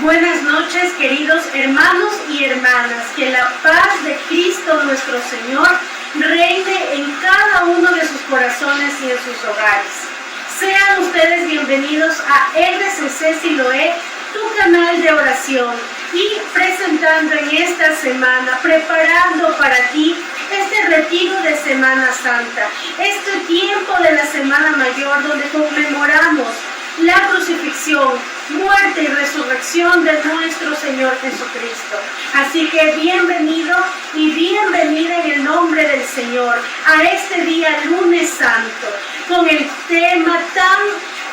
Buenas noches, queridos hermanos y hermanas. Que la paz de Cristo nuestro Señor reine en cada uno de sus corazones y en sus hogares. Sean ustedes bienvenidos a RCC Siloé, tu canal de oración, y presentando en esta semana, preparando para ti este retiro de Semana Santa, este tiempo de la Semana Mayor donde conmemoramos la crucifixión, muerte y resurrección de nuestro Señor Jesucristo. Así que bienvenido y bienvenida en el nombre del Señor a este día lunes santo, con el tema tan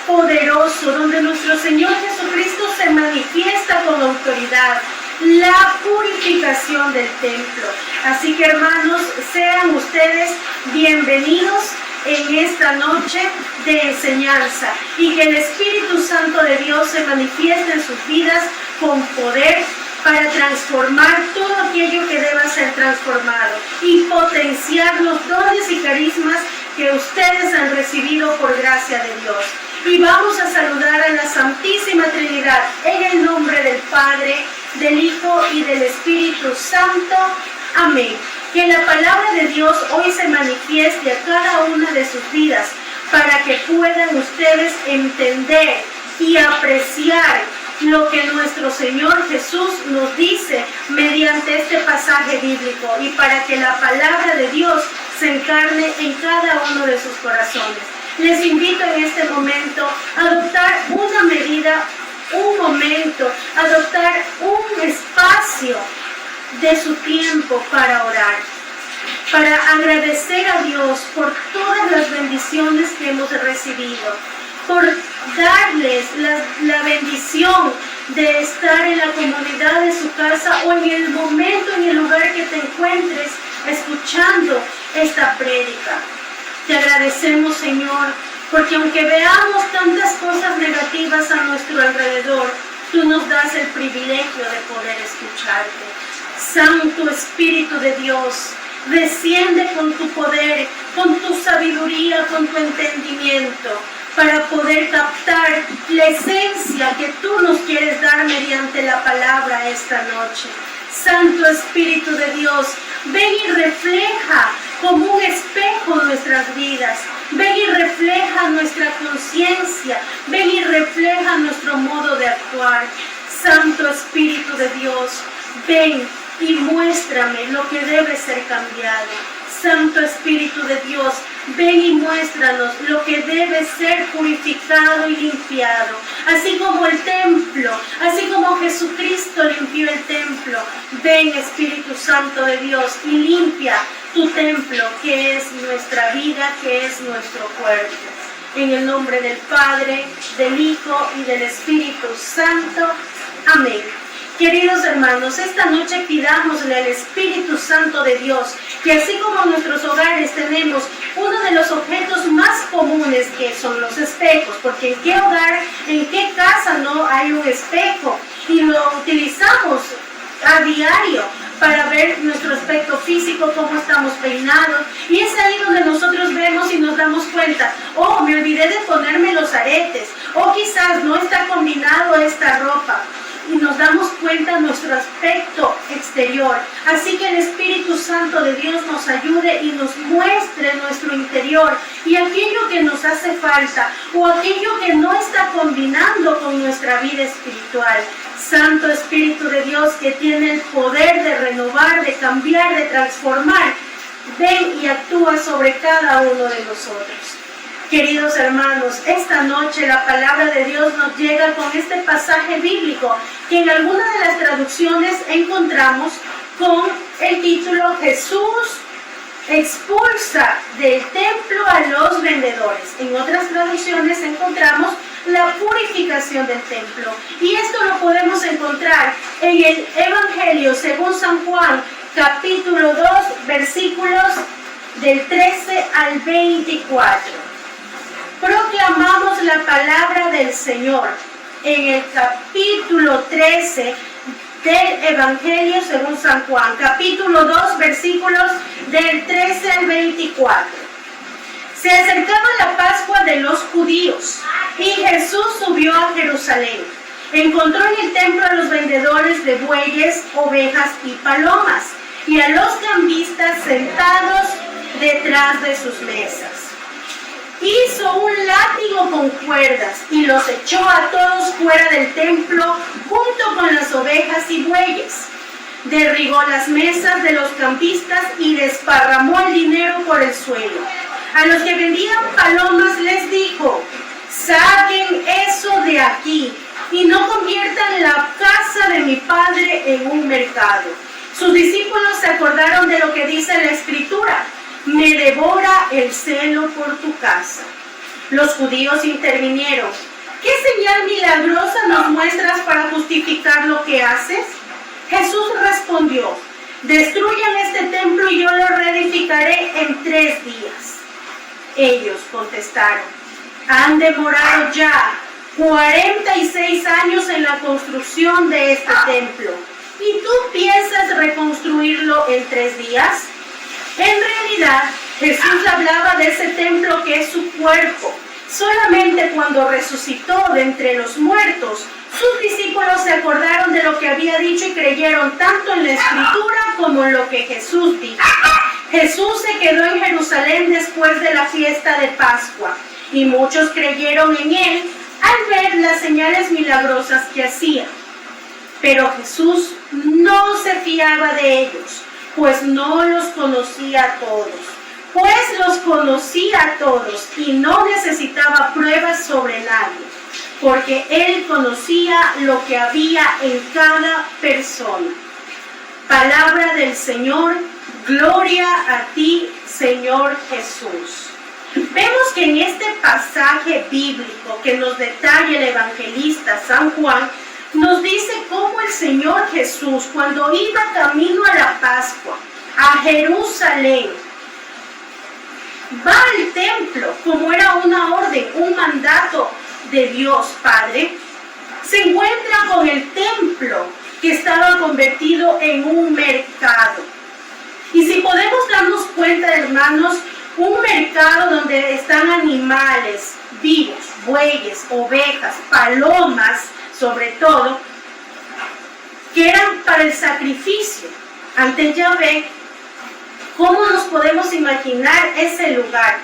poderoso donde nuestro Señor Jesucristo se manifiesta con autoridad: la purificación del templo. Así que, hermanos, sean ustedes bienvenidos en esta noche de enseñanza, y que el Espíritu Santo de Dios se manifieste en sus vidas con poder para transformar todo aquello que deba ser transformado y potenciar los dones y carismas que ustedes han recibido por gracia de Dios. Y vamos a saludar a la Santísima Trinidad en el nombre del Padre, del Hijo y del Espíritu Santo. Amén. Que la palabra de Dios hoy se manifieste a cada una de sus vidas para que puedan ustedes entender y apreciar lo que nuestro Señor Jesús nos dice mediante este pasaje bíblico, y para que la palabra de Dios se encarne en cada uno de sus corazones. Les invito en este momento a adoptar una medida, un momento, adoptar un espacio de su tiempo para orar, para agradecer a Dios por todas las bendiciones que hemos recibido, por darles la bendición de estar en la comunidad de su casa o en el momento, en el lugar que te encuentres escuchando esta prédica. Te agradecemos, Señor, porque aunque veamos tantas cosas negativas a nuestro alrededor, tú nos das el privilegio de poder escucharte. Santo Espíritu de Dios, desciende con tu poder, con tu sabiduría, con tu entendimiento, para poder captar la esencia que tú nos quieres dar mediante la palabra esta noche. Santo Espíritu de Dios, ven y refleja como un espejo nuestras vidas. Ven y refleja nuestra conciencia. Ven y refleja nuestro modo de actuar. Santo Espíritu de Dios, ven y muéstrame lo que debe ser cambiado. Santo Espíritu de Dios, ven y muéstranos lo que debe ser purificado y limpiado. Así como el templo, así como Jesucristo limpió el templo, ven, Espíritu Santo de Dios, y limpia tu templo, que es nuestra vida, que es nuestro cuerpo. En el nombre del Padre, del Hijo y del Espíritu Santo. Amén. Queridos hermanos, esta noche pidámosle al Espíritu Santo de Dios que, así como en nuestros hogares tenemos uno de los objetos más comunes, que son los espejos, porque en qué hogar, en qué casa no hay un espejo, y lo utilizamos a diario para ver nuestro aspecto físico, cómo estamos peinados, y es ahí donde nosotros vemos y nos damos cuenta: oh, me olvidé de ponerme los aretes, o quizás no está combinado esta ropa. Y nos damos cuenta de nuestro aspecto exterior. Así que el Espíritu Santo de Dios nos ayude y nos muestre nuestro interior, y aquello que nos hace falta o aquello que no está combinando con nuestra vida espiritual. Santo Espíritu de Dios, que tiene el poder de renovar, de cambiar, de transformar, ven y actúa sobre cada uno de nosotros. Queridos hermanos, esta noche la palabra de Dios nos llega con este pasaje bíblico que en alguna de las traducciones encontramos con el título: Jesús expulsa del templo a los vendedores. En otras traducciones encontramos la purificación del templo. Y esto lo podemos encontrar en el Evangelio según San Juan, capítulo 2, versículos del 13 al 24. Proclamamos la palabra del Señor en el capítulo 13 del Evangelio según San Juan, capítulo 2, versículos del 13 al 24. Se acercaba la Pascua de los judíos y Jesús subió a Jerusalén. Encontró en el templo a los vendedores de bueyes, ovejas y palomas, y a los cambistas sentados detrás de sus mesas. Hizo un látigo con cuerdas y los echó a todos fuera del templo junto con las ovejas y bueyes. Derribó las mesas de los campistas y desparramó el dinero por el suelo. A los que vendían palomas les dijo: saquen eso de aquí y no conviertan la casa de mi padre en un mercado. Sus discípulos se acordaron de lo que dice la Escritura: me devora el celo por tu casa. Los judíos intervinieron: ¿qué señal milagrosa nos muestras para justificar lo que haces? Jesús respondió: destruyan este templo y yo lo reedificaré en 3 días. Ellos contestaron: han demorado ya 46 años en la construcción de este templo, ¿y tú piensas reconstruirlo en 3 días? En realidad, Jesús hablaba de ese templo que es su cuerpo. Solamente cuando resucitó de entre los muertos, sus discípulos se acordaron de lo que había dicho y creyeron tanto en la Escritura como en lo que Jesús dijo. Jesús se quedó en Jerusalén después de la fiesta de Pascua, y muchos creyeron en él al ver las señales milagrosas que hacía. Pero Jesús no se fiaba de ellos, pues no los conocía a todos. Pues los conocía a todos y no necesitaba pruebas sobre nadie, porque él conocía lo que había en cada persona. Palabra del Señor, gloria a ti, Señor Jesús. Vemos que en este pasaje bíblico que nos detalla el evangelista San Juan, nos dice cómo el Señor Jesús, cuando iba camino a la Pascua, a Jerusalén, va al templo, como era una orden, un mandato de Dios Padre, se encuentra con el templo que estaba convertido en un mercado. Y si podemos darnos cuenta, hermanos, un mercado donde están animales vivos, bueyes, ovejas, palomas, sobre todo, que eran para el sacrificio ante Yahvé. ¿Cómo nos podemos imaginar ese lugar?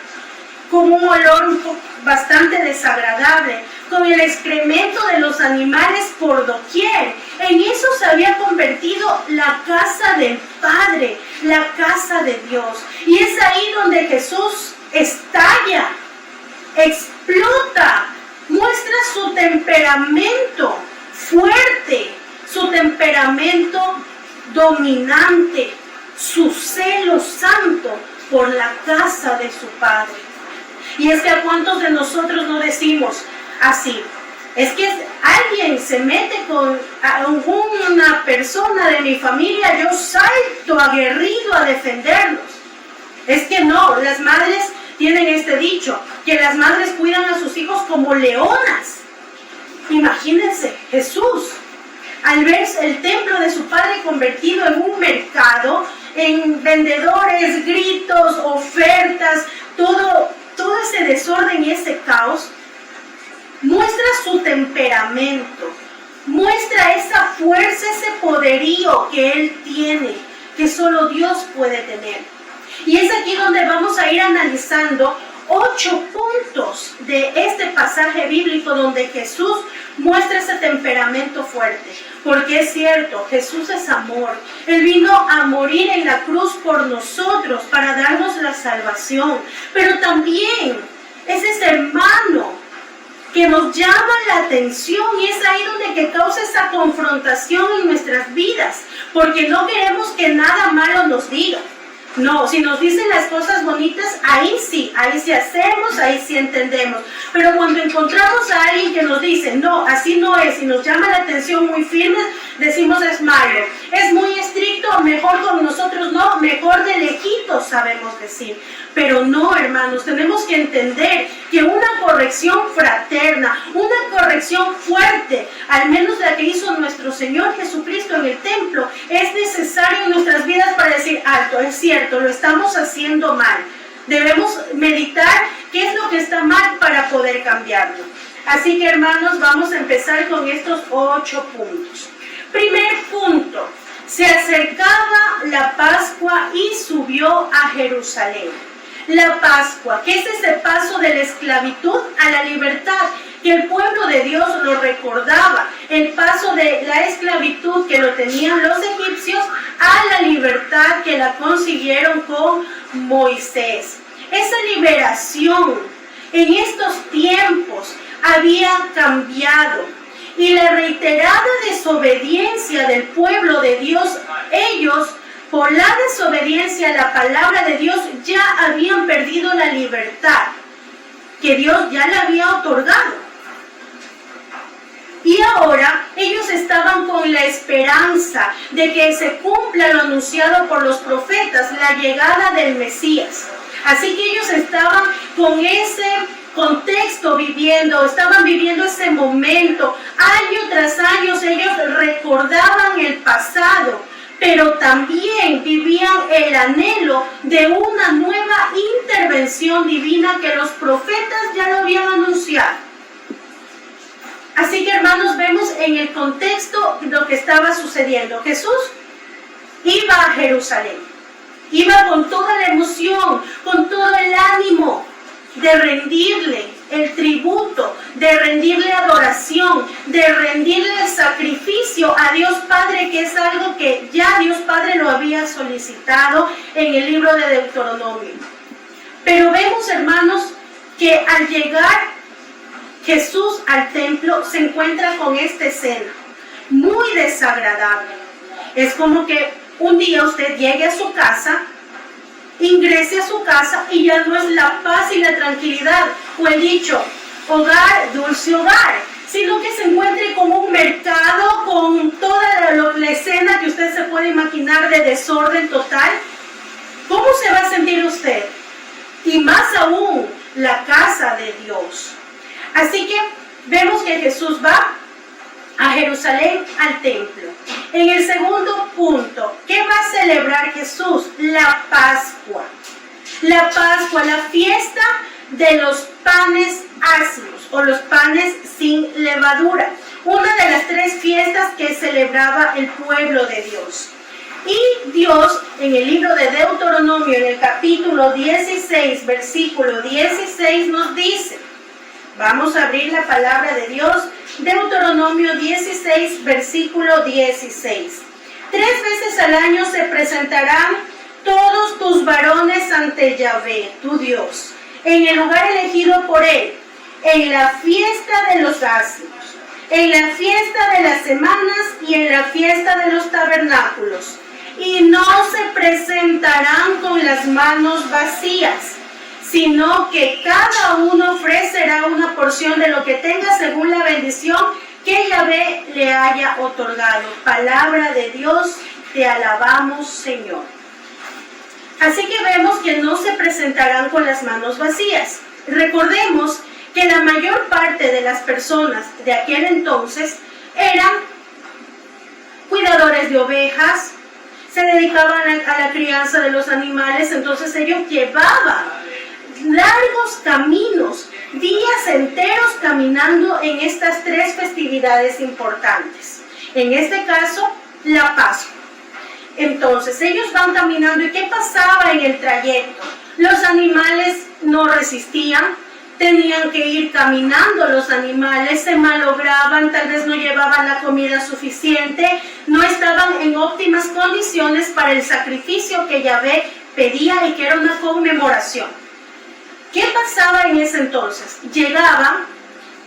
Con un olor bastante desagradable, con el excremento de los animales por doquier. En eso se había convertido la casa del Padre, la casa de Dios. Y es ahí donde Jesús estalla, explota, muestra su temperamento fuerte, su temperamento dominante, su celo santo por la casa de su Padre. Y es que a cuántos de nosotros no decimos así: es que alguien se mete con una persona de mi familia, yo salto aguerrido a defenderlos. Es que no, las madres tienen este dicho, que las madres cuidan a sus hijos como leonas. Imagínense, Jesús, al ver el templo de su Padre convertido en un mercado, en vendedores, gritos, ofertas, todo ese desorden y ese caos, muestra su temperamento, muestra esa fuerza, ese poderío que él tiene, que solo Dios puede tener. Y es aquí donde vamos a ir analizando 8 puntos de este pasaje bíblico donde Jesús muestra ese temperamento fuerte. Porque es cierto, Jesús es amor. Él vino a morir en la cruz por nosotros para darnos la salvación. Pero también es ese hermano que nos llama la atención, y es ahí donde que causa esa confrontación en nuestras vidas. Porque no queremos que nada malo nos diga. No, si nos dicen las cosas bonitas, ahí sí hacemos, ahí sí entendemos. Pero cuando encontramos a alguien que nos dice, no, así no es, y nos llama la atención muy firme, decimos es malo. Es muy estricto, mejor con nosotros no, mejor de lejitos sabemos decir. Pero no, hermanos, tenemos que entender que una corrección fraterna, una corrección fuerte, al menos la que hizo nuestro Señor Jesucristo en el templo, es necesario en nuestras vidas para decir, alto, es cierto, lo estamos haciendo mal. Debemos meditar qué es lo que está mal para poder cambiarlo. Así que, hermanos, vamos a empezar con estos 8 puntos. Primer punto, se acercaba la Pascua y subió a Jerusalén. La Pascua, que es ese paso de la esclavitud a la libertad, que el pueblo de Dios lo recordaba, el paso de la esclavitud que lo tenían los egipcios a la libertad que la consiguieron con Moisés. Esa liberación en estos tiempos había cambiado y la reiterada desobediencia del pueblo de Dios, ellos por la desobediencia a la palabra de Dios ya habían perdido la libertad que Dios ya le había otorgado. Y ahora ellos estaban con la esperanza de que se cumpla lo anunciado por los profetas, la llegada del Mesías. Así que ellos estaban con ese contexto estaban viviendo ese momento. Año tras año ellos recordaban el pasado, pero también vivían el anhelo de una nueva intervención divina que los profetas ya lo habían anunciado. Así que, hermanos, vemos en el contexto lo que estaba sucediendo. Jesús iba a Jerusalén, iba con toda la emoción, con todo el ánimo de rendirle el tributo, de rendirle adoración, de rendirle el sacrificio a Dios Padre, que es algo que ya Dios Padre lo había solicitado en el libro de Deuteronomio. Pero vemos, hermanos, que al llegar Jesús al templo se encuentra con esta escena muy desagradable. Es como que un día usted llegue a su casa, ingrese a su casa y ya no es la paz y la tranquilidad, o el dicho, hogar, dulce hogar, sino que se encuentre con un mercado, con toda la escena que usted se puede imaginar de desorden total. ¿Cómo se va a sentir usted? Y más aún, la casa de Dios. Así que vemos que Jesús va a Jerusalén, al templo. En el segundo punto, ¿qué va a celebrar Jesús? La Pascua. La Pascua, la fiesta de los panes ácidos o los panes sin levadura. Una de las 3 fiestas que celebraba el pueblo de Dios. Y Dios, en el libro de Deuteronomio, en el capítulo 16, versículo 16, nos dice, vamos a abrir la palabra de Dios, Deuteronomio 16, versículo 16. 3 veces al año se presentarán todos tus varones ante Yahvé, tu Dios, en el lugar elegido por él, en la fiesta de los ácidos, en la fiesta de las semanas y en la fiesta de los tabernáculos. Y no se presentarán con las manos vacías, sino que cada uno ofrecerá una porción de lo que tenga según la bendición que Yahvé le haya otorgado. Palabra de Dios, te alabamos, Señor. Así que vemos que no se presentarán con las manos vacías. Recordemos que la mayor parte de las personas de aquel entonces eran cuidadores de ovejas, se dedicaban a la crianza de los animales, entonces ellos llevaban largos caminos, días enteros caminando en estas 3 festividades importantes. En este caso, la Pascua. Entonces, ellos van caminando, ¿y qué pasaba en el trayecto? Los animales no resistían, tenían que ir caminando los animales, se malograban, tal vez no llevaban la comida suficiente, no estaban en óptimas condiciones para el sacrificio que Yahvé pedía y que era una conmemoración. ¿Qué pasaba en ese entonces? Llegaban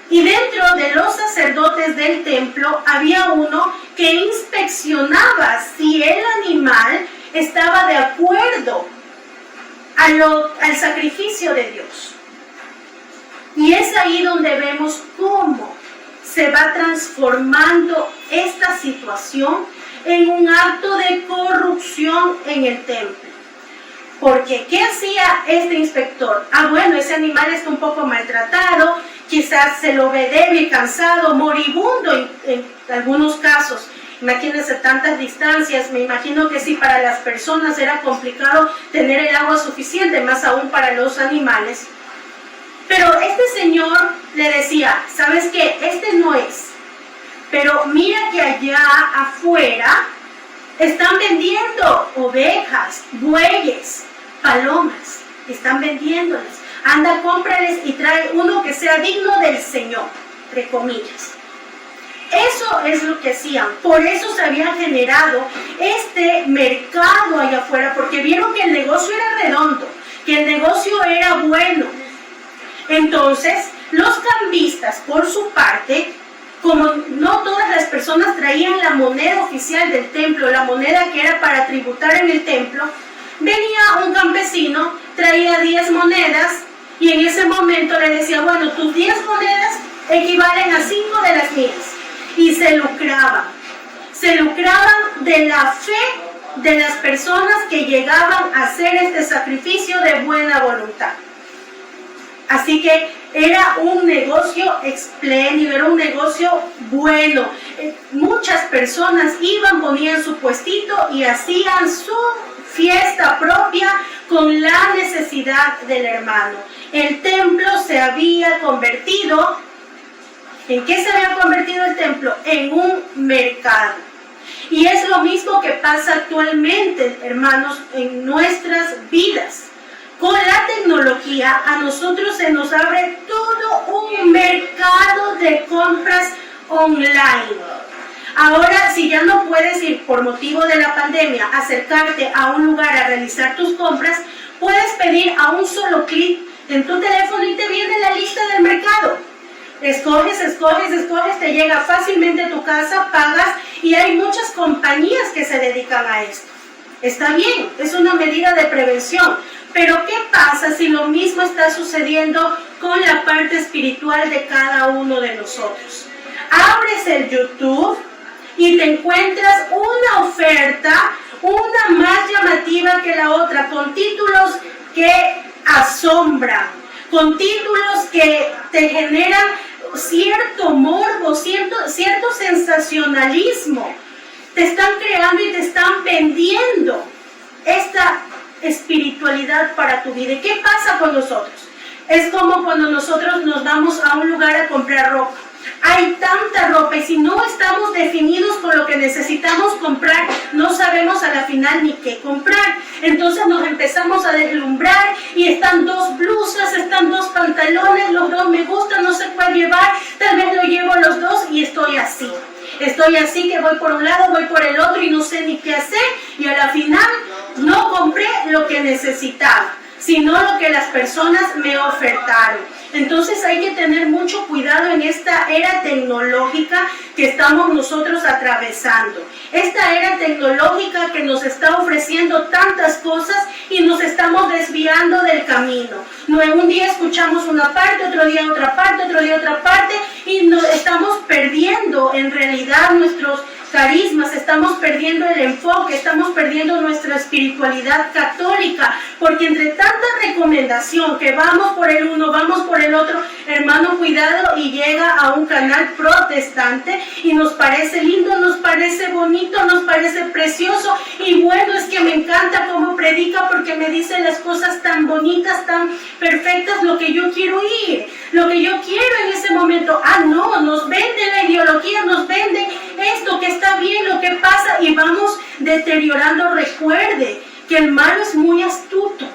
y dentro de los sacerdotes del templo había uno que inspeccionaba si el animal estaba de acuerdo al sacrificio de Dios. Y es ahí donde vemos cómo se va transformando esta situación en un acto de corrupción en el templo. Porque, ¿qué hacía este inspector? Bueno, ese animal está un poco maltratado, quizás se lo ve débil, cansado, moribundo en algunos casos. Imagínense tantas distancias, me imagino que sí, para las personas era complicado tener el agua suficiente, más aún para los animales. Pero este señor le decía, ¿sabes qué? Este no es. Pero mira que allá afuera están vendiendo ovejas, bueyes, palomas. Están vendiéndoles. Anda, cómprales y trae uno que sea digno del Señor, entre comillas. Eso es lo que hacían. Por eso se había generado este mercado allá afuera, porque vieron que el negocio era redondo, que el negocio era bueno. Entonces, los cambistas, por su parte, como no todas las personas traían la moneda oficial del templo, la moneda que era para tributar en el templo, venía un campesino, traía 10 monedas y en ese momento le decía, bueno, tus 10 monedas equivalen a 5 de las mías. Y se lucraban de la fe de las personas que llegaban a hacer este sacrificio de buena voluntad. Así que era un negocio espléndido, era un negocio bueno. Muchas personas iban, ponían su puestito y hacían su fiesta propia con la necesidad del hermano. El templo se había convertido, ¿en qué se había convertido el templo? En un mercado. Y es lo mismo que pasa actualmente, hermanos, en nuestras vidas. Con la tecnología a nosotros se nos abre todo un mercado de compras online. Ahora, si ya no puedes ir por motivo de la pandemia, acercarte a un lugar a realizar tus compras, puedes pedir a un solo clic en tu teléfono y te viene la lista del mercado. Escoges, te llega fácilmente a tu casa, pagas y hay muchas compañías que se dedican a esto. Está bien, es una medida de prevención, pero ¿qué pasa si lo mismo está sucediendo con la parte espiritual de cada uno de nosotros? Abres el YouTube y te encuentras una oferta, una más llamativa que la otra, con títulos que asombran, con títulos que te generan cierto morbo, cierto sensacionalismo. Te están creando y te están vendiendo esta espiritualidad para tu vida. ¿Y qué pasa con nosotros? Es como cuando nosotros nos vamos a un lugar a comprar ropa. Hay tanta ropa y si no estamos definidos con lo que necesitamos comprar, no sabemos a la final ni qué comprar. Entonces nos empezamos a deslumbrar y están 2 blusas, están 2 pantalones, los 2 me gustan, no sé cuál llevar, tal vez lo llevo los 2 y estoy así. Estoy así que voy por un lado, voy por el otro y no sé ni qué hacer y a la final no compré lo que necesitaba, sino lo que las personas me ofertaron. Entonces hay que tener mucho cuidado en esta era tecnológica que estamos nosotros atravesando. Esta era tecnológica que nos está ofreciendo tantas cosas y nos estamos desviando del camino. No, un día escuchamos una parte, otro día otra parte, otro día otra parte y nos estamos perdiendo en realidad nuestros carismas, estamos perdiendo el enfoque, estamos perdiendo nuestra espiritualidad católica, porque entre tanta recomendación que vamos por el uno, vamos por el otro, hermano, cuidado y llega a un canal protestante y nos parece lindo, nos parece bonito, nos parece precioso y bueno, es que me encanta cómo predica porque me dice las cosas tan bonitas, tan perfectas, lo que yo quiero oír, lo que yo quiero en ese momento. Ah, no, nos venden la ideología, nos venden esto que está bien, lo que pasa y vamos deteriorando. Recuerde que el malo es muy astuto,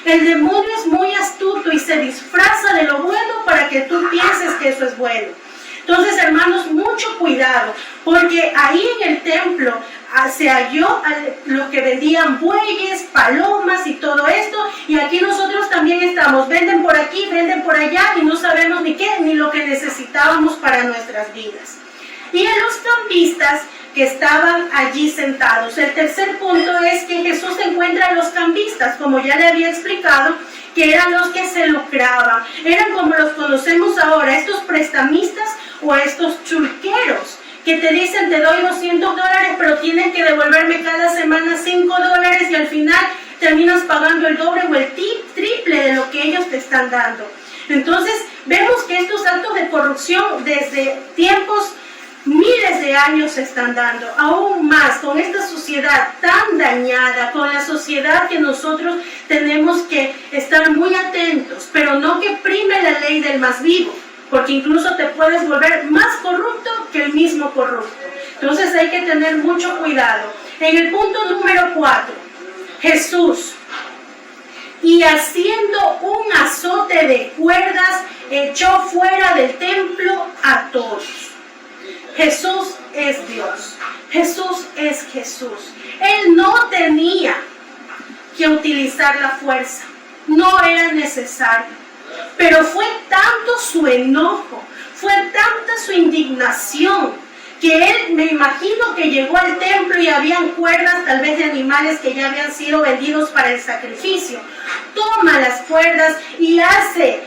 el demonio es muy astuto y se disfraza de lo bueno para que tú pienses que eso es bueno. Entonces, hermanos, mucho cuidado, porque ahí en el templo se halló lo que vendían bueyes, palomas y todo esto, y aquí nosotros también estamos, venden por aquí, venden por allá y no sabemos ni qué, ni lo que necesitábamos para nuestras vidas. Y en los cambistas que estaban allí sentados. El tercer punto es que Jesús encuentra a los cambistas, como ya le había explicado, que eran los que se lucraban. Eran como los conocemos ahora, estos prestamistas o estos chulqueros, que te dicen, te doy $200, pero tienes que devolverme cada semana $5 y al final terminas pagando el doble o el triple de lo que ellos te están dando. Entonces, vemos que estos actos de corrupción desde tiempos, miles de de años se están dando, aún más con esta sociedad tan dañada, con la sociedad que nosotros tenemos que estar muy atentos, pero no que prime la ley del más vivo, porque incluso te puedes volver más corrupto que el mismo corrupto. Entonces hay que tener mucho cuidado. En el punto número 4, Jesús, y haciendo un azote de cuerdas, echó fuera del templo a todos. Jesús es Dios. Jesús es Jesús. Él no tenía que utilizar la fuerza. No era necesario. Pero fue tanto su enojo, fue tanta su indignación, que él, me imagino que llegó al templo y habían cuerdas tal vez de animales que ya habían sido vendidos para el sacrificio. Toma las cuerdas y hace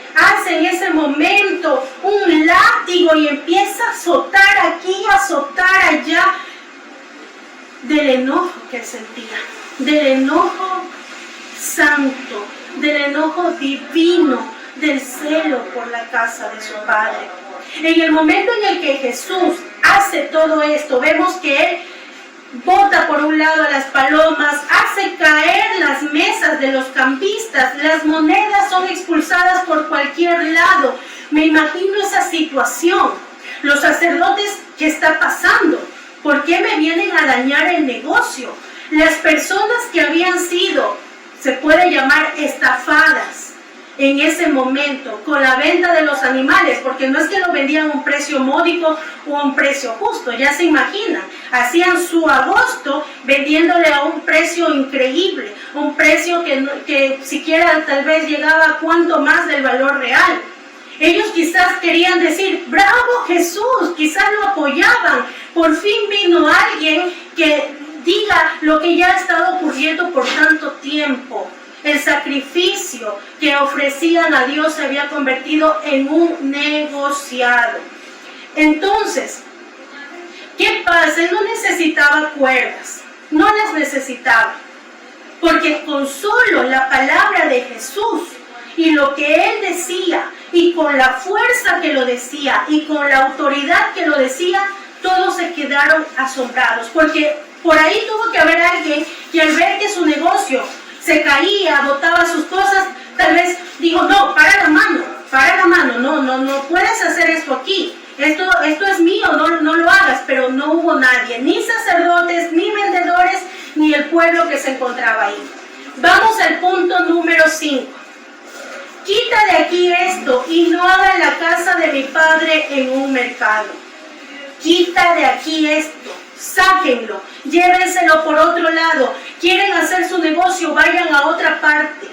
en ese momento un látigo y empieza a azotar aquí, a azotar allá, del enojo que él sentía, del enojo santo, del enojo divino, del celo por la casa de su Padre. En el momento en el que Jesús hace todo esto, vemos que Él bota por un lado a las palomas, hace caer las mesas de los campistas, las monedas son expulsadas por cualquier lado. Me imagino esa situación. Los sacerdotes, ¿qué está pasando? ¿Por qué me vienen a dañar el negocio? Las personas que habían sido, se puede llamar estafadas, en ese momento, con la venta de los animales, porque no es que lo vendían a un precio módico o a un precio justo, ya se imaginan, hacían su agosto vendiéndole a un precio increíble, un precio que siquiera tal vez llegaba a cuanto más del valor real. Ellos quizás querían decir, bravo Jesús, quizás lo apoyaban, por fin vino alguien que diga lo que ya ha estado ocurriendo por tanto tiempo. El sacrificio que ofrecían a Dios se había convertido en un negociado. Entonces, ¿qué pasa? Él no necesitaba cuerdas, no las necesitaba, porque con solo la palabra de Jesús y lo que Él decía, y con la fuerza que lo decía, y con la autoridad que lo decía, todos se quedaron asombrados, porque por ahí tuvo que haber alguien que al ver que su negocio se caía, botaba sus cosas, tal vez dijo, no, para la mano, no puedes hacer esto aquí, esto es mío, no lo hagas, pero no hubo nadie, ni sacerdotes, ni vendedores, ni el pueblo que se encontraba ahí. Vamos al punto número 5. Quita de aquí esto y no haga la casa de mi Padre en un mercado. Quita de aquí esto. Sáquenlo, llévenselo por otro lado. Quieren hacer su negocio, vayan a otra parte,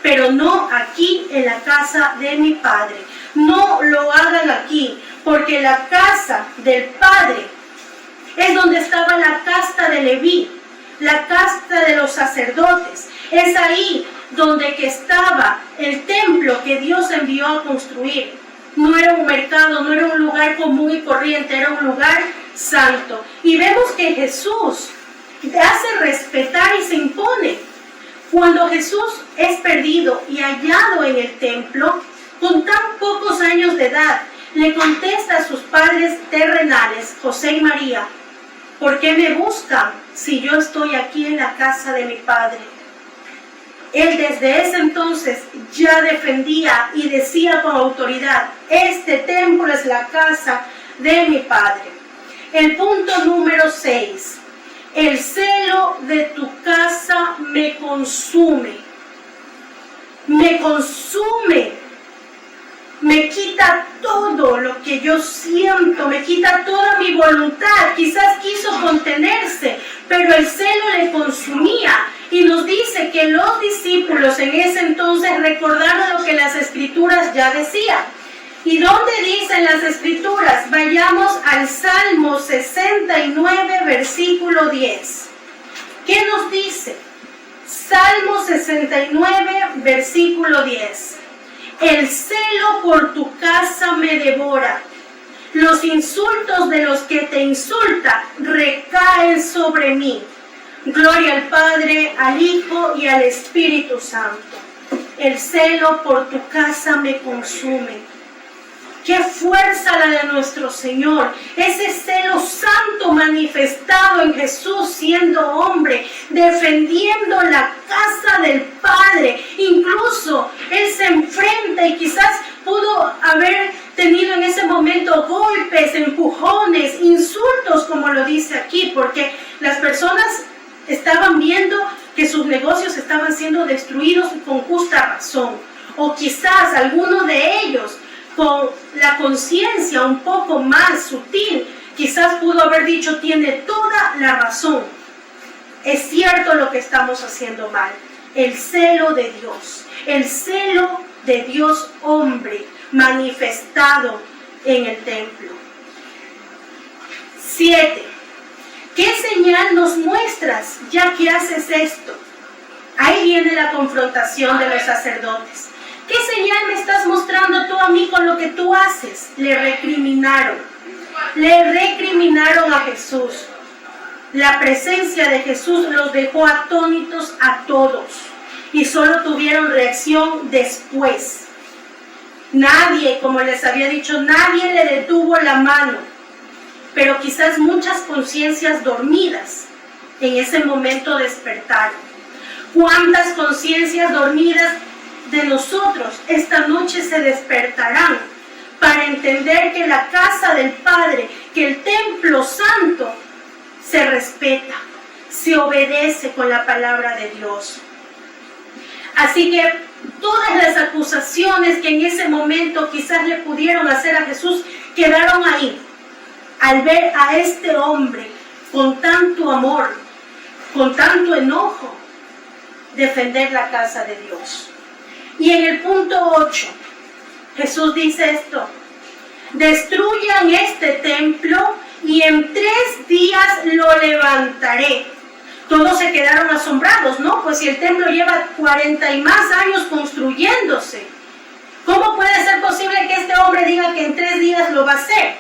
pero no aquí en la casa de mi Padre. No lo hagan aquí, porque la casa del Padre es donde estaba la casta de Leví, la casta de los sacerdotes. Es ahí donde que estaba el templo que Dios envió a construir. No era un mercado, no era un lugar común y corriente, era un lugar santo. Y vemos que Jesús hace respetar y se impone. Cuando Jesús es perdido y hallado en el templo, con tan pocos años de edad, le contesta a sus padres terrenales, José y María, ¿por qué me buscan si yo estoy aquí en la casa de mi Padre? Él desde ese entonces ya defendía y decía con autoridad, este templo es la casa de mi Padre. El punto número 6. El celo de tu casa me consume. Me consume. Me quita todo lo que yo siento, me quita toda mi voluntad. Quizás quiso contenerse, pero el celo le consumía. Y nos dice que los discípulos en ese entonces recordaron lo que las Escrituras ya decían. ¿Y dónde dicen las Escrituras? Vayamos al Salmo 69, versículo 10. ¿Qué nos dice? Salmo 69, versículo 10. El celo por tu casa me devora. Los insultos de los que te insultan recaen sobre mí. Gloria al Padre, al Hijo y al Espíritu Santo. El celo por tu casa me consume. ¡Qué fuerza la de nuestro Señor! Ese celo santo siendo hombre, defendiendo la casa del Padre. Incluso Él se enfrenta y quizás pudo haber tenido en ese momento golpes, empujones, insultos, como lo dice aquí, porque las personas estaban viendo que sus negocios estaban siendo destruidos con justa razón. O quizás alguno de ellos, con la conciencia un poco más sutil, quizás pudo haber dicho: tiene toda la razón. Es cierto lo que estamos haciendo mal. El celo de Dios hombre, manifestado en el templo. 7. ¿Qué señal nos muestras ya que haces esto? Ahí viene la confrontación de los sacerdotes. ¿Qué señal me estás mostrando tú a mí con lo que tú haces? Le recriminaron a Jesús. La presencia de Jesús los dejó atónitos a todos y solo tuvieron reacción después. Nadie, como les había dicho, nadie le detuvo la mano, pero quizás muchas conciencias dormidas en ese momento despertaron. ¿Cuántas conciencias dormidas de nosotros esta noche se despertarán para entender que la casa del Padre, que el templo santo, se respeta, se obedece con la palabra de Dios? Así que todas las acusaciones que en ese momento quizás le pudieron hacer a Jesús quedaron ahí, al ver a este hombre con tanto amor, con tanto enojo, defender la casa de Dios. Y en el punto 8, Jesús dice esto: destruyan este templo y en 3 días lo levantaré. Todos se quedaron asombrados, ¿no? Pues si el templo lleva 40 y más años construyéndose, ¿cómo puede ser posible que este hombre diga que en 3 días lo va a hacer?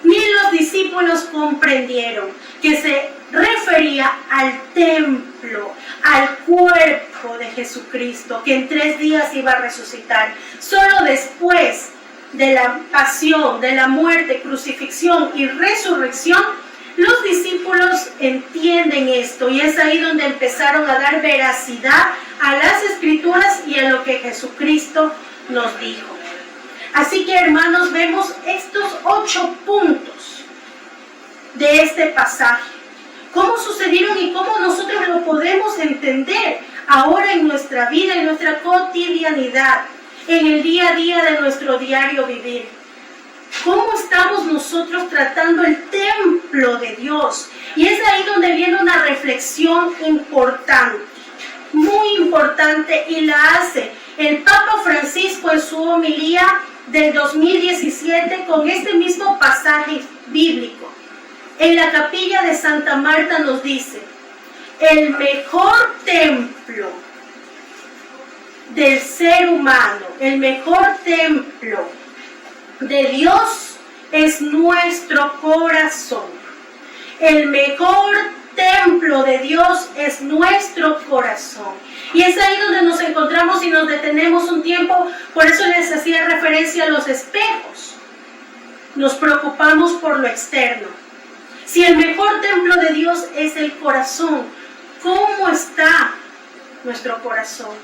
Ni los discípulos comprendieron que se refería al templo, al cuerpo de Jesucristo, que en 3 días iba a resucitar. Solo después de la pasión, de la muerte, crucifixión y resurrección, los discípulos entienden esto, y es ahí donde empezaron a dar veracidad a las Escrituras y a lo que Jesucristo nos dijo. Así que, hermanos, vemos estos 8 puntos de este pasaje. ¿Cómo sucedieron y cómo nosotros lo podemos entender ahora en nuestra vida, en nuestra cotidianidad, en el día a día de nuestro diario vivir? ¿Cómo estamos nosotros tratando el templo de Dios? Y es ahí donde viene una reflexión importante, muy importante, y la hace el Papa Francisco en su homilía del 2017 con este mismo pasaje bíblico. En la capilla de Santa Marta nos dice: el mejor templo del ser humano, el mejor templo de Dios es nuestro corazón. El mejor templo de Dios es nuestro corazón. Y es ahí donde nos encontramos y nos detenemos un tiempo. Por eso les hacía referencia a los espejos. Nos preocupamos por lo externo. Si el mejor templo de Dios es el corazón, ¿cómo está nuestro corazón?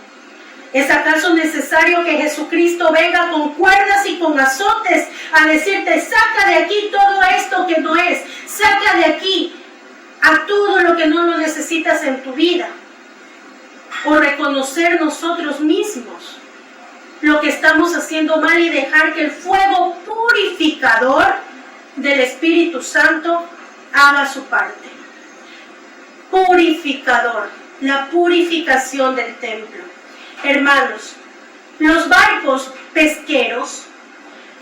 ¿Es acaso necesario que Jesucristo venga con cuerdas y con azotes a decirte: saca de aquí todo esto que no es, saca de aquí a todo lo que no lo necesitas en tu vida? O reconocer nosotros mismos lo que estamos haciendo mal y dejar que el fuego purificador del Espíritu Santo haga su parte. Purificador, la purificación del templo. Hermanos, los barcos pesqueros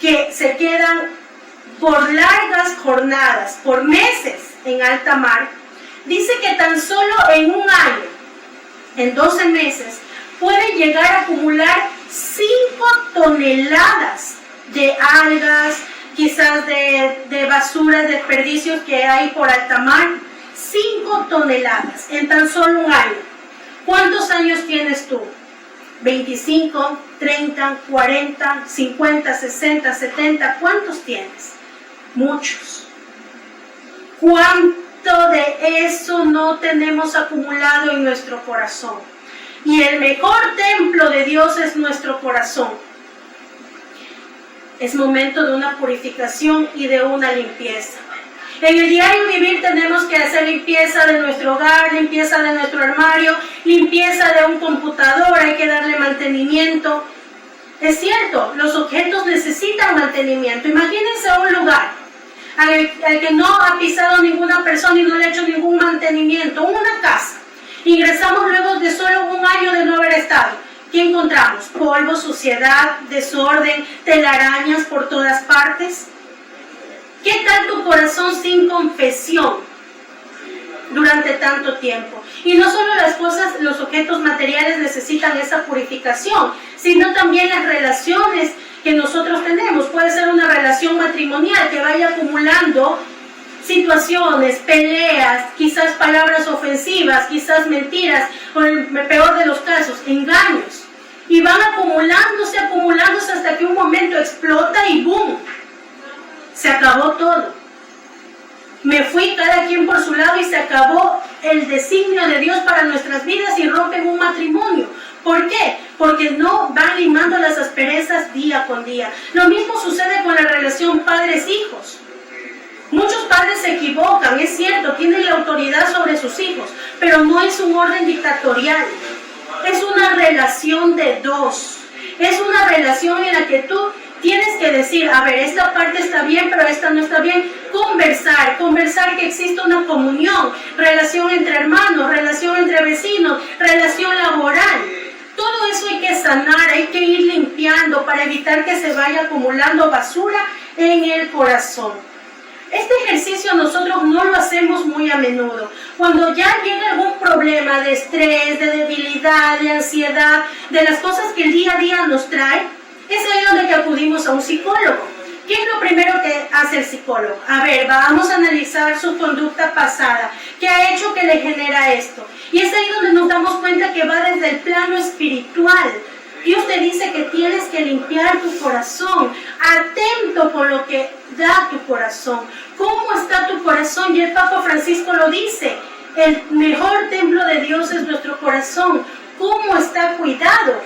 que se quedan por largas jornadas, por meses en alta mar, dice que tan solo en un año, en 12 meses, pueden llegar a acumular 5 toneladas de algas, quizás de basuras, desperdicios que hay por alta mar. 5 toneladas en tan solo un año. ¿Cuántos años tienes tú? 25, 30, 40, 50, 60, 70, ¿cuántos tienes? Muchos. ¿Cuánta poquito de eso no tenemos acumulado en nuestro corazón. Y el mejor templo de Dios es nuestro corazón. Es momento de una purificación y de una limpieza. En el diario vivir tenemos que hacer limpieza de nuestro hogar, limpieza de nuestro armario, limpieza de un computador, hay que darle mantenimiento. Es cierto, los objetos necesitan mantenimiento. Imagínense un lugar al que no ha pisado ninguna persona y no le ha hecho ningún mantenimiento, una casa. Ingresamos luego de solo un año de no haber estado. ¿Qué encontramos? Polvo, suciedad, desorden, telarañas por todas partes. ¿Qué tal tu corazón sin confesión durante tanto tiempo? Y no solo las cosas, los objetos materiales necesitan esa purificación, sino también las relaciones que nosotros tenemos. Puede ser una relación matrimonial que vaya acumulando situaciones, peleas, quizás palabras ofensivas, quizás mentiras, o en el peor de los casos, engaños. Y van acumulándose hasta que un momento explota y ¡boom! Se acabó todo. Me fui cada quien por su lado y se acabó el designio de Dios para nuestras vidas y rompen un matrimonio. ¿Por qué? Porque no van limando las asperezas día con día. Lo mismo sucede con la relación padres-hijos. Muchos padres se equivocan, es cierto, tienen la autoridad sobre sus hijos, pero no es un orden dictatorial. Es una relación de dos. Es una relación en la que tú tienes que decir, a ver, esta parte está bien, pero esta no está bien. Conversar que existe una comunión, relación entre hermanos, relación entre vecinos, relación laboral. Todo eso hay que sanar, hay que ir limpiando para evitar que se vaya acumulando basura en el corazón. Este ejercicio nosotros no lo hacemos muy a menudo. Cuando ya llega algún problema de estrés, de debilidad, de ansiedad, de las cosas que el día a día nos trae, es ahí donde que acudimos a un psicólogo. ¿Qué es lo primero que hace el psicólogo? A ver, vamos a analizar su conducta pasada. ¿Qué ha hecho que le genera esto? Y es ahí donde nos damos cuenta que va desde el plano espiritual. Dios te dice que tienes que limpiar tu corazón, atento con lo que da tu corazón. ¿Cómo está tu corazón? Y el Papa Francisco lo dice, el mejor templo de Dios es nuestro corazón. ¿Cómo está cuidado?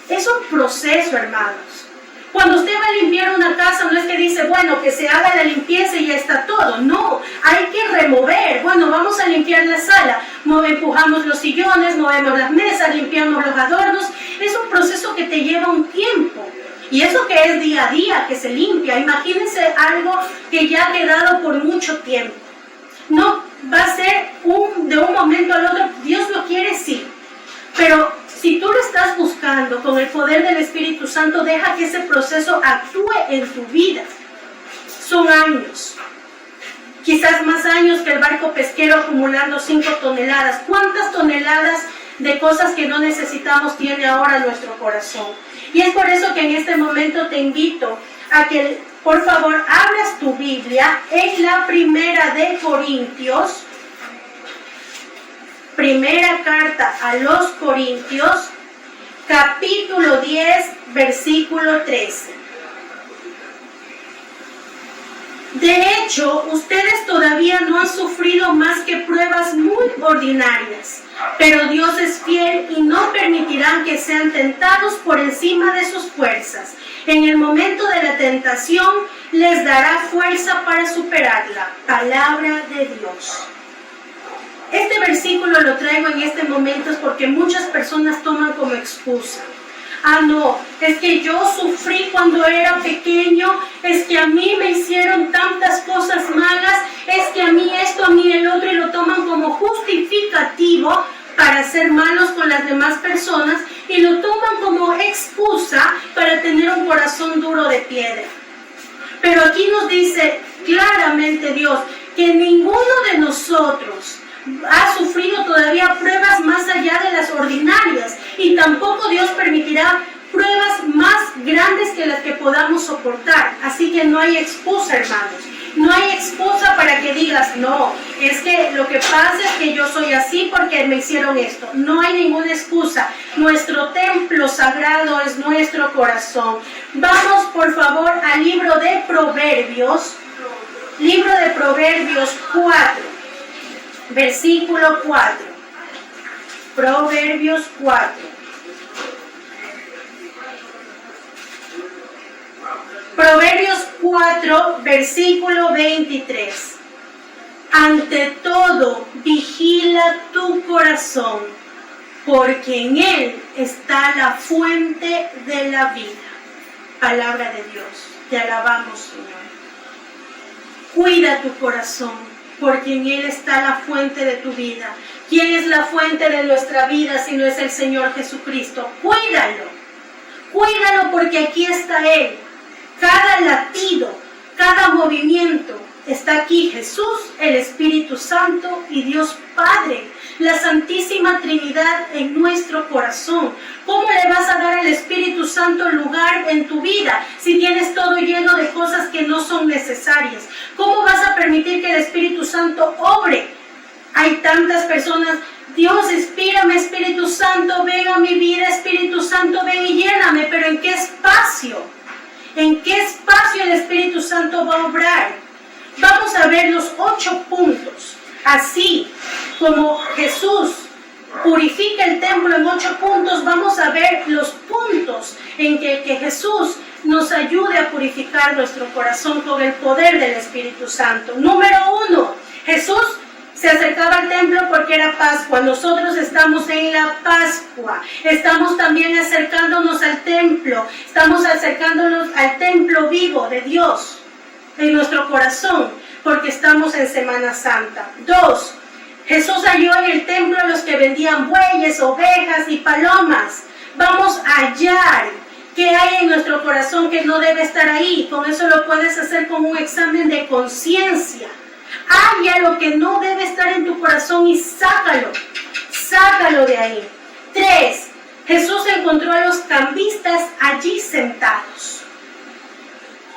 Es un proceso, hermanos. Cuando usted va a limpiar una casa, no es que dice, bueno, que se haga la limpieza y ya está todo. No, hay que remover. Bueno, vamos a limpiar la sala. Empujamos los sillones, movemos las mesas, limpiamos los adornos. Es un proceso que te lleva un tiempo. Y eso que es día a día, que se limpia. Imagínense algo que ya ha quedado por mucho tiempo. No va a ser de un momento al otro. Dios lo quiere, sí. Pero si tú lo estás buscando con el poder del Espíritu Santo, deja que ese proceso actúe en tu vida. Son años. Quizás más años que el barco pesquero acumulando 5 toneladas. ¿Cuántas toneladas de cosas que no necesitamos tiene ahora nuestro corazón? Y es por eso que en este momento te invito a que, por favor, abras tu Biblia en la Primera de Corintios. Primera carta a los Corintios, capítulo 10, versículo 13. De hecho, ustedes todavía no han sufrido más que pruebas muy ordinarias, pero Dios es fiel y no permitirán que sean tentados por encima de sus fuerzas. En el momento de la tentación, les dará fuerza para superarla. Palabra de Dios. Este versículo lo traigo en este momento es porque muchas personas toman como excusa. Ah, no, es que yo sufrí cuando era pequeño, es que a mí me hicieron tantas cosas malas, es que a mí esto, a mí el otro, y lo toman como justificativo para ser malos con las demás personas y lo toman como excusa para tener un corazón duro de piedra. Pero aquí nos dice claramente Dios que ninguno de nosotros ha sufrido todavía pruebas más allá de las ordinarias y tampoco Dios permitirá pruebas más grandes que las que podamos soportar. Así que no hay excusa, hermanos. No hay excusa para que digas, no, es que lo que pasa es que yo soy así porque me hicieron esto. No hay ninguna excusa. Nuestro templo sagrado es nuestro corazón. Vamos, por favor, al libro de Proverbios 4. versículo 4. Proverbios 4. Proverbios 4, versículo 23. Ante todo, vigila tu corazón, porque en él está la fuente de la vida. Palabra de Dios, te alabamos, Señor. Cuida tu corazón, porque en él está la fuente de tu vida. ¿Quién es la fuente de nuestra vida si no es el Señor Jesucristo? Cuídalo, cuídalo, porque aquí está Él. Cada latido, cada movimiento, está aquí Jesús, el Espíritu Santo y Dios Padre, la Santísima Trinidad en nuestro corazón. ¿Cómo le vas a dar al Espíritu Santo lugar en tu vida si tienes todo lleno de cosas que no son necesarias? ¿Cómo vas a permitir que el Espíritu Santo obre? Hay tantas personas: Dios, inspírame, Espíritu Santo, ven a mi vida, Espíritu Santo, ven y lléname. Pero ¿en qué espacio? ¿En qué espacio el Espíritu Santo va a obrar? Vamos a ver los 8 puntos. Así como Jesús purifica el templo en 8 puntos, vamos a ver los puntos en que Jesús nos ayude a purificar nuestro corazón con el poder del Espíritu Santo. Número 1, Jesús se acercaba al templo porque era Pascua. Nosotros estamos en la Pascua. Estamos también acercándonos al templo. Estamos acercándonos al templo vivo de Dios en nuestro corazón, porque estamos en Semana Santa. 2, Jesús halló en el templo a los que vendían bueyes, ovejas y palomas. Vamos a hallar qué hay en nuestro corazón que no debe estar ahí. Con eso lo puedes hacer con un examen de conciencia. Halla lo que no debe estar en tu corazón y sácalo de ahí. 3, Jesús encontró a los cambistas allí sentados.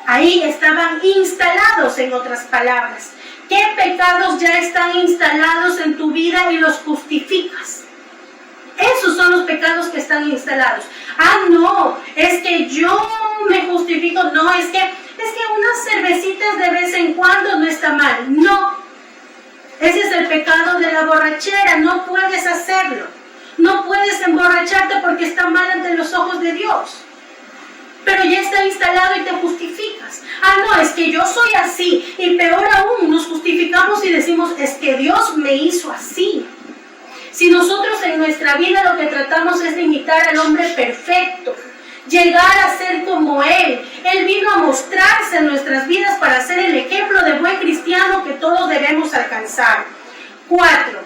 Ahí estaban instalados, en otras palabras. ¿Qué pecados ya están instalados en tu vida y los justificas? Esos son los pecados que están instalados. No, es que yo me justifico. No, es que unas cervecitas de vez en cuando no está mal. No, ese es el pecado de la borrachera. No puedes hacerlo. No puedes emborracharte porque está mal ante los ojos de Dios. Pero ya está instalado y te justificas. No, es que yo soy así. Y peor aún, nos justificamos y decimos: es que Dios me hizo así. Si nosotros en nuestra vida lo que tratamos es de imitar al hombre perfecto, llegar a ser como Él. Él vino a mostrarse en nuestras vidas para ser el ejemplo de buen cristiano que todos debemos alcanzar. 4,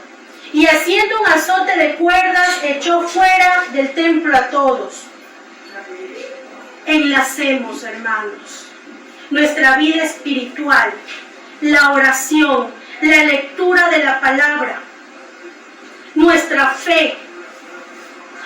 y haciendo un azote de cuerdas, echó fuera del templo a todos. Enlacemos, hermanos, nuestra vida espiritual, la oración, la lectura de la palabra, nuestra fe,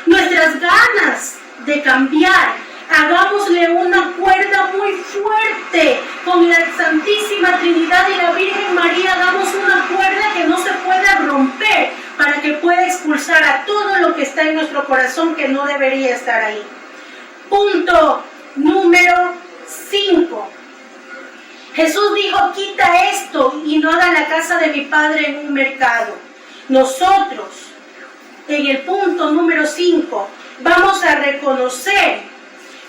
nuestras ganas de cambiar. Hagámosle una cuerda muy fuerte con la Santísima Trinidad y la Virgen María. Hagamos una cuerda que no se pueda romper, para que pueda expulsar a todo lo que está en nuestro corazón que no debería estar ahí. Punto número 5. Jesús dijo: quita esto y no haga la casa de mi Padre en un mercado. Nosotros, en el punto número 5, vamos a reconocer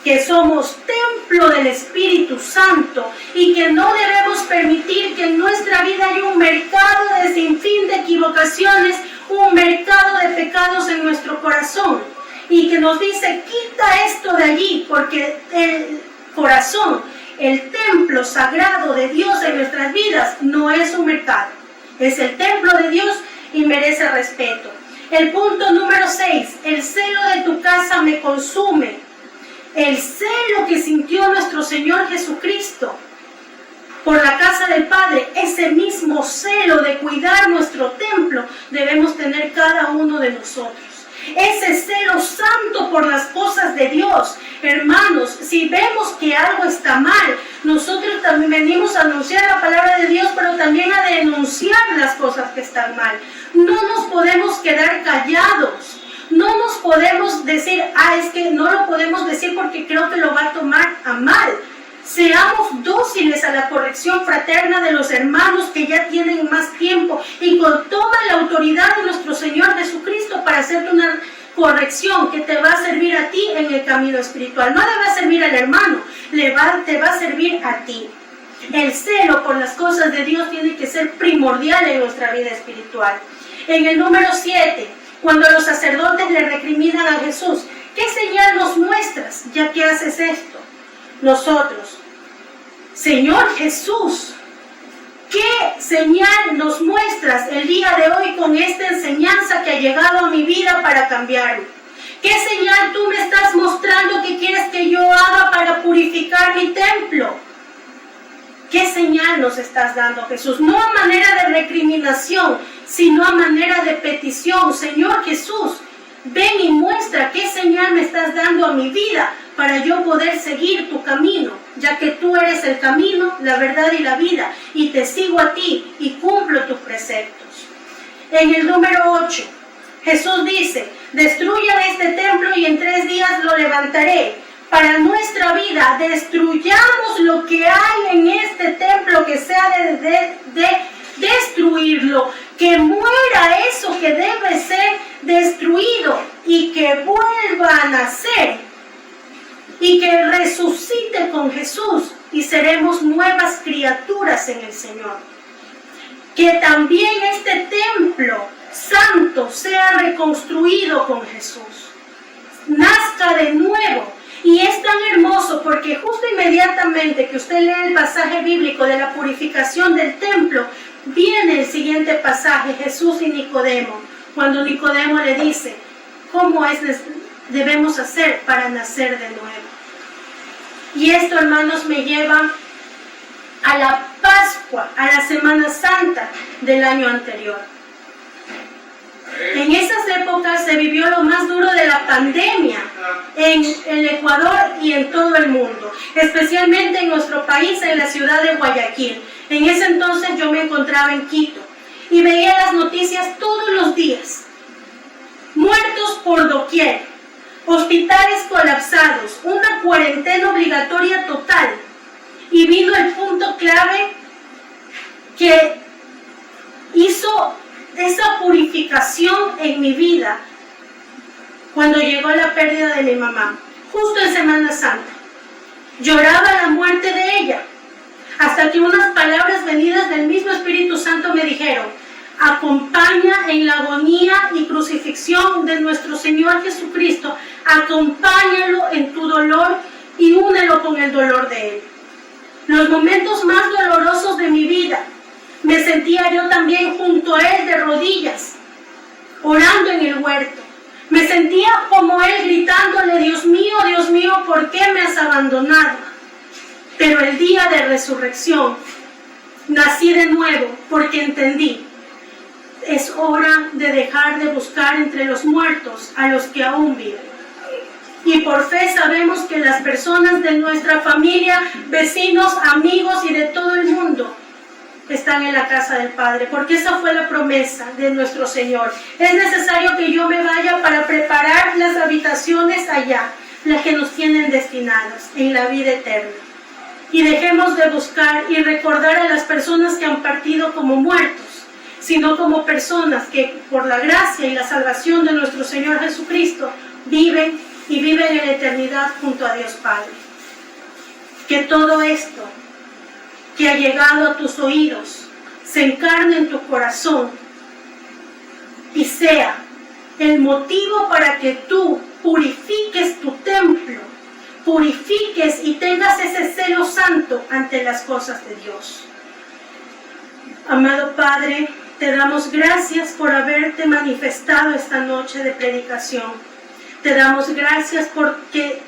que somos templo del Espíritu Santo y que no debemos permitir que en nuestra vida haya un mercado de sinfín de equivocaciones, un mercado de pecados en nuestro corazón, y que nos dice: quita esto de allí, porque el corazón, el templo sagrado de Dios en nuestras vidas, no es un mercado, es el templo de Dios y merece respeto. El punto número 6, el celo de tu casa me consume. El celo que sintió nuestro Señor Jesucristo por la casa del Padre, ese mismo celo de cuidar nuestro templo, debemos tener cada uno de nosotros. Ese celo santo por las cosas de Dios. Hermanos, si vemos que algo está mal, nosotros también venimos a anunciar la palabra de Dios, pero también a denunciar las cosas que están mal. No nos podemos quedar callados. No nos podemos decir: es que no lo podemos decir porque creo que lo va a tomar a mal. Seamos dóciles a la corrección fraterna de los hermanos que ya tienen más tiempo y toma la autoridad de nuestro Señor Jesucristo para hacerte una corrección que te va a servir a ti en el camino espiritual. No le va a servir al hermano, te va a servir a ti. El celo por las cosas de Dios tiene que ser primordial en nuestra vida espiritual. En el número 7, cuando los sacerdotes le recriminan a Jesús, ¿qué señal nos muestras ya que haces esto? Nosotros, Señor Jesús, ¿qué señal nos muestras el día de hoy con esta enseñanza que ha llegado a mi vida para cambiarme? ¿Qué señal tú me estás mostrando que quieres que yo haga para purificar mi templo? ¿Qué señal nos estás dando, Jesús? No a manera de recriminación, sino a manera de petición. Señor Jesús, ven y muestra qué señal me estás dando a mi vida para yo poder seguir tu camino, ya que tú eres el camino, la verdad y la vida, y te sigo a ti y cumplo tus preceptos. En el número 8, Jesús dice, destruyan este templo y en 3 días lo levantaré. Para nuestra vida, destruyamos lo que hay en este templo, que sea de destruirlo, que muera eso que debe ser destruido y que vuelva a nacer y que resucite con Jesús y seremos nuevas criaturas en el Señor. Que también este templo santo sea reconstruido con Jesús, nazca de nuevo. Y es tan hermoso porque justo inmediatamente que usted lee el pasaje bíblico de la purificación del templo, viene el siguiente pasaje, Jesús y Nicodemo, cuando Nicodemo le dice, ¿cómo debemos hacer para nacer de nuevo? Y esto, hermanos, me lleva a la Pascua, a la Semana Santa del año anterior. En esas épocas se vivió lo más duro de la pandemia en el Ecuador y en todo el mundo, especialmente en nuestro país, en la ciudad de Guayaquil. En ese entonces yo me encontraba en Quito y veía las noticias todos los días. Muertos por doquier, hospitales colapsados, una cuarentena obligatoria total. Y vino el punto clave que hizo esa purificación en mi vida cuando llegó la pérdida de mi mamá, justo en Semana Santa. Lloraba la muerte de ella, hasta que unas palabras venidas del mismo Espíritu Santo me dijeron, acompaña en la agonía y crucifixión de nuestro Señor Jesucristo, acompáñalo en tu dolor y únelo con el dolor de Él. Los momentos más dolorosos de mi vida, me sentía yo también junto a Él de rodillas, orando en el huerto. Me sentía como Él gritándole, Dios mío, ¿por qué me has abandonado? Pero el día de resurrección, nací de nuevo porque entendí, es hora de dejar de buscar entre los muertos a los que aún viven. Y por fe sabemos que las personas de nuestra familia, vecinos, amigos y de todo el mundo, están en la casa del Padre, porque esa fue la promesa de nuestro Señor. Es necesario que yo me vaya para preparar las habitaciones allá, las que nos tienen destinadas en la vida eterna. Y dejemos de buscar y recordar a las personas que han partido como muertos, sino como personas que por la gracia y la salvación de nuestro Señor Jesucristo viven y viven en la eternidad junto a Dios Padre. Que todo esto que ha llegado a tus oídos se encarne en tu corazón y sea el motivo para que tú purifiques tu templo, purifiques y tengas ese celo santo ante las cosas de Dios. Amado Padre, te damos gracias por haberte manifestado esta noche de predicación. Te damos gracias porque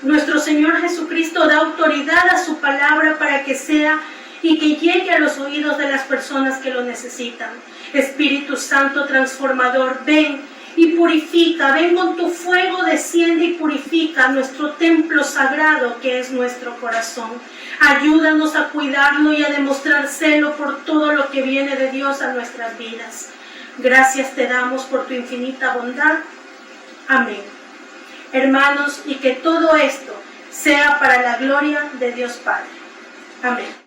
nuestro Señor Jesucristo da autoridad a su palabra para que sea y que llegue a los oídos de las personas que lo necesitan. Espíritu Santo transformador, ven y purifica, ven con tu fuego, desciende y purifica nuestro templo sagrado que es nuestro corazón. Ayúdanos a cuidarlo y a demostrar celo por todo lo que viene de Dios a nuestras vidas. Gracias te damos por tu infinita bondad. Amén. Hermanos, y que todo esto sea para la gloria de Dios Padre. Amén.